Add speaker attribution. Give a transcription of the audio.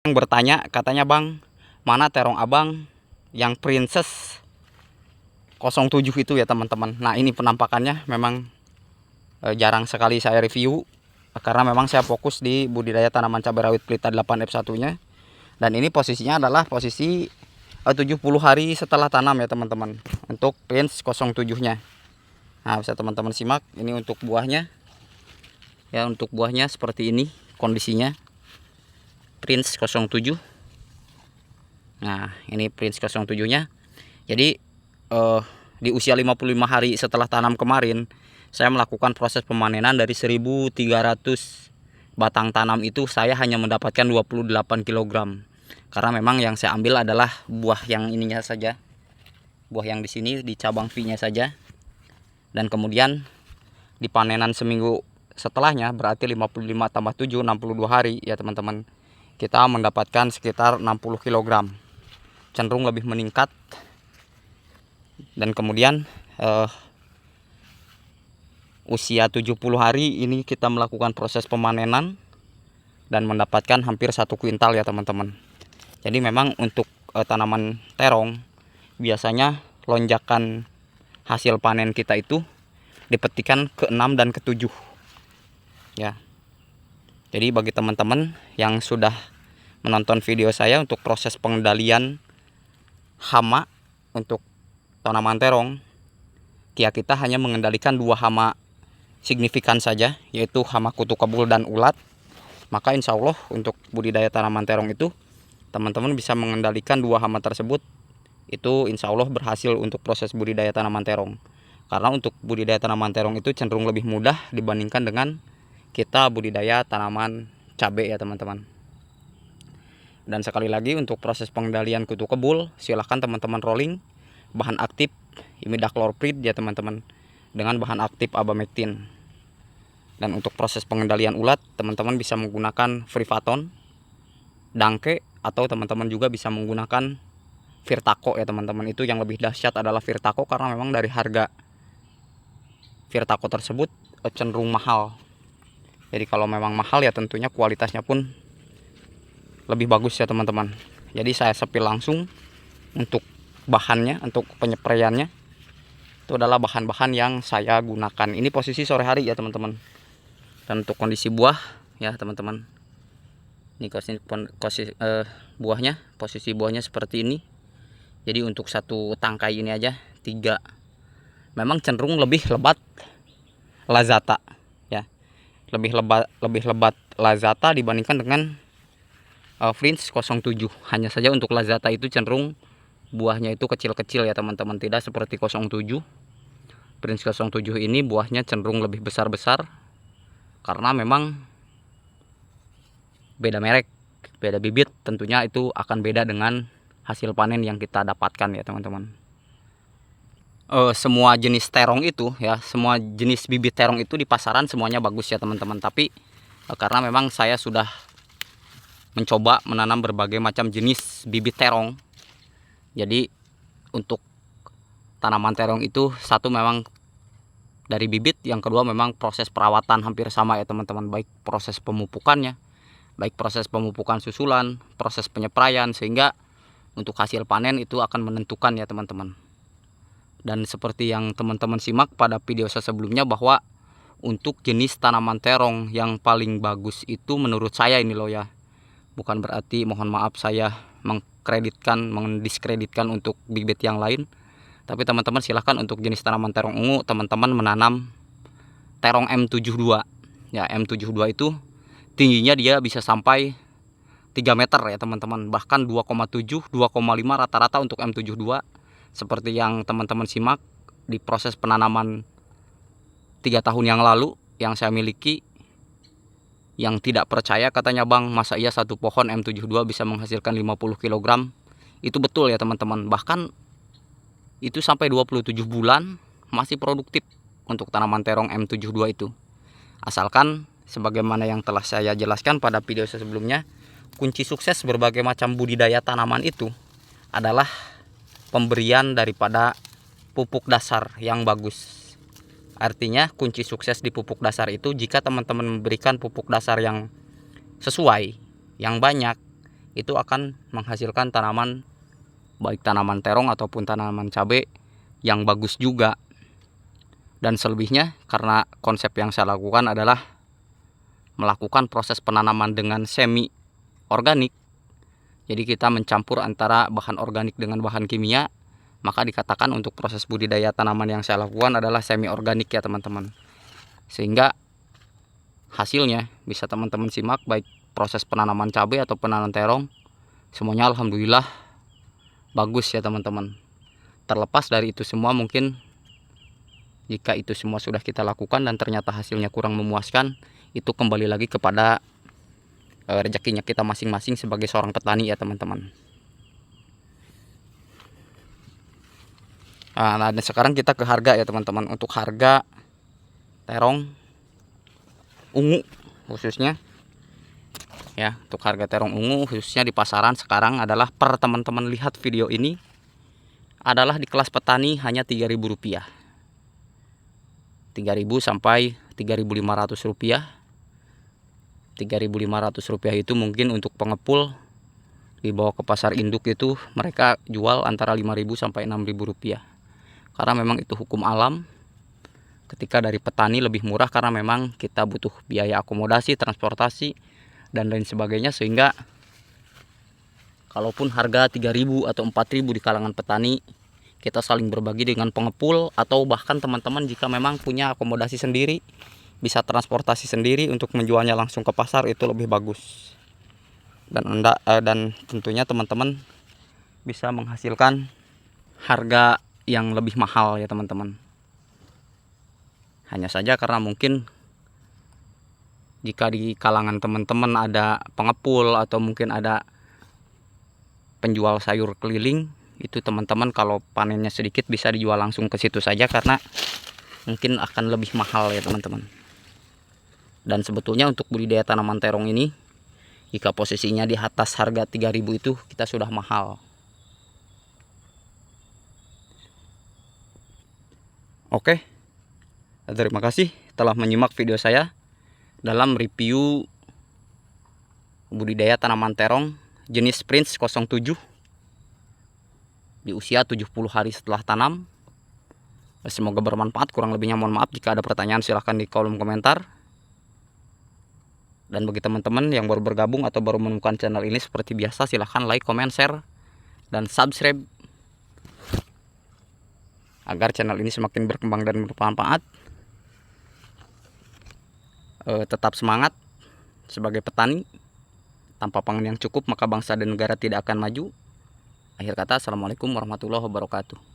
Speaker 1: Yang bertanya katanya, Bang, mana terong abang yang Princess 07 itu ya teman-teman. Nah ini penampakannya memang jarang sekali saya review, karena memang saya fokus di budidaya tanaman cabai rawit pelita 8F1 nya. Dan ini posisinya adalah posisi 70 hari setelah tanam ya teman-teman, untuk Prince 07 nya. Nah bisa teman-teman simak, ini untuk buahnya ya, untuk buahnya seperti ini kondisinya Prince 07. Nah ini Prince 07 nya. Jadi di usia 55 hari setelah tanam kemarin, saya melakukan proses pemanenan. Dari 1.300 batang tanam itu saya hanya mendapatkan 28 kg. Karena memang yang saya ambil adalah buah yang ininya saja, buah yang di sini di cabang V-nya saja. Dan kemudian di panenan seminggu setelahnya, berarti 55 tambah 7 62 hari ya teman-teman, kita mendapatkan sekitar 60 kg, cenderung lebih meningkat. Dan kemudian usia 70 hari ini kita melakukan proses pemanenan dan mendapatkan hampir 1 kuintal ya teman-teman. Jadi memang untuk tanaman terong biasanya lonjakan hasil panen kita itu di petikan ke-6 dan ke-7 ya. Jadi bagi teman-teman yang sudah menonton video saya untuk proses pengendalian hama untuk tanaman terong, kita hanya mengendalikan 2 hama signifikan saja, yaitu hama kutu kebul dan ulat. Maka insya Allah untuk budidaya tanaman terong itu teman-teman bisa mengendalikan 2 hama tersebut. Itu insya Allah berhasil untuk proses budidaya tanaman terong. Karena untuk budidaya tanaman terong itu cenderung lebih mudah dibandingkan dengan kita budidaya tanaman cabai ya teman-teman. Dan sekali lagi untuk proses pengendalian kutu kebul, silahkan teman-teman rolling bahan aktif imidacloprid ya teman-teman, dengan bahan aktif abamectin. Dan untuk proses pengendalian ulat, teman-teman bisa menggunakan Frivaton, Dangke, atau teman-teman juga bisa menggunakan Virtaco ya teman-teman. Itu yang lebih dahsyat adalah Virtaco, karena memang dari harga Virtaco tersebut cenderung mahal. Jadi kalau memang mahal ya tentunya kualitasnya pun lebih bagus ya teman-teman. Jadi saya sepil langsung untuk bahannya, untuk penyepraiannya. Itu adalah bahan-bahan yang saya gunakan. Ini posisi sore hari ya teman-teman. Dan untuk kondisi buah ya teman-teman, ini buahnya, posisi buahnya seperti ini. Jadi untuk satu tangkai ini aja 3, memang cenderung lebih lebat lazata ya, lebih lebat lazata dibandingkan dengan Prince 07. Hanya saja untuk lazata itu cenderung buahnya itu kecil-kecil ya teman-teman, tidak seperti 07. Prince 07 ini buahnya cenderung lebih besar-besar, karena memang beda merek, beda bibit, tentunya itu akan beda dengan hasil panen yang kita dapatkan ya teman-teman. Semua jenis terong itu ya, semua jenis bibit terong itu di pasaran semuanya bagus ya teman-teman. Tapi karena memang saya sudah mencoba menanam berbagai macam jenis bibit terong, jadi untuk tanaman terong itu, satu memang dari bibit, yang kedua memang proses perawatan hampir sama ya teman-teman, baik proses pemupukannya, baik proses pemupukan susulan, proses penyepraian, sehingga untuk hasil panen itu akan menentukan ya teman-teman. Dan seperti yang teman-teman simak pada video saya sebelumnya, bahwa untuk jenis tanaman terong yang paling bagus itu menurut saya ini loh ya, bukan berarti mohon maaf saya mendiskreditkan untuk bibit yang lain. Tapi teman-teman silahkan untuk jenis tanaman terong ungu, teman-teman menanam terong M72 ya. M72 itu tingginya dia bisa sampai 3 meter ya teman-teman, bahkan 2,7 2,5 rata-rata untuk M72. Seperti yang teman-teman simak di proses penanaman 3 tahun yang lalu yang saya miliki. Yang tidak percaya katanya, Bang, masa iya satu pohon M72 bisa menghasilkan 50 kg? Itu betul ya teman-teman, bahkan itu sampai 27 bulan masih produktif untuk tanaman terong M72 itu. Asalkan sebagaimana yang telah saya jelaskan pada video sebelumnya, kunci sukses berbagai macam budidaya tanaman itu adalah pemberian daripada pupuk dasar yang bagus. Artinya kunci sukses di pupuk dasar itu, jika teman-teman memberikan pupuk dasar yang sesuai, yang banyak, itu akan menghasilkan tanaman, baik tanaman terong ataupun tanaman cabai yang bagus juga. Dan selebihnya, karena konsep yang saya lakukan adalah melakukan proses penanaman dengan semi organik, jadi kita mencampur antara bahan organik dengan bahan kimia, maka dikatakan untuk proses budidaya tanaman yang saya lakukan adalah semi organik ya teman-teman. Sehingga hasilnya bisa teman-teman simak, baik proses penanaman cabai atau penanaman terong, semuanya alhamdulillah bagus ya teman-teman. Terlepas dari itu semua, mungkin jika itu semua sudah kita lakukan dan ternyata hasilnya kurang memuaskan, itu kembali lagi kepada rezekinya kita masing-masing sebagai seorang petani ya teman-teman. Nah, dan sekarang kita ke harga ya teman-teman. Untuk harga terong ungu khususnya ya, untuk harga terong ungu khususnya di pasaran sekarang adalah, per teman-teman lihat video ini, adalah di kelas petani hanya Rp3.000. 3.000 sampai Rp3.500. Rp3.500 itu mungkin untuk pengepul dibawa ke pasar induk itu mereka jual antara Rp5.000 sampai Rp6.000. Karena memang itu hukum alam. Ketika dari petani lebih murah karena memang kita butuh biaya akomodasi, transportasi dan lain sebagainya, sehingga kalaupun harga 3.000 atau 4.000 di kalangan petani, kita saling berbagi dengan pengepul, atau bahkan teman-teman jika memang punya akomodasi sendiri, bisa transportasi sendiri untuk menjualnya langsung ke pasar, itu lebih bagus. Dan tentunya teman-teman bisa menghasilkan harga yang lebih mahal ya teman-teman. Hanya saja karena mungkin jika di kalangan teman-teman ada pengepul atau mungkin ada penjual sayur keliling, itu teman-teman kalau panennya sedikit bisa dijual langsung ke situ saja karena mungkin akan lebih mahal ya teman-teman. Dan sebetulnya untuk budidaya tanaman terong ini, jika posisinya di atas harga 3.000 itu kita sudah mahal. Oke, terima kasih telah menyimak video saya dalam review budidaya tanaman terong jenis Prince 07 di usia 70 hari setelah tanam. Semoga bermanfaat, kurang lebihnya mohon maaf. Jika ada pertanyaan silahkan di kolom komentar. Dan bagi teman-teman yang baru bergabung atau baru menemukan channel ini, seperti biasa silahkan like, comment, share, dan subscribe agar channel ini semakin berkembang dan bermanfaat. Tetap semangat sebagai petani. Tanpa pangan yang cukup maka bangsa dan negara tidak akan maju. Akhir kata, assalamualaikum warahmatullahi wabarakatuh.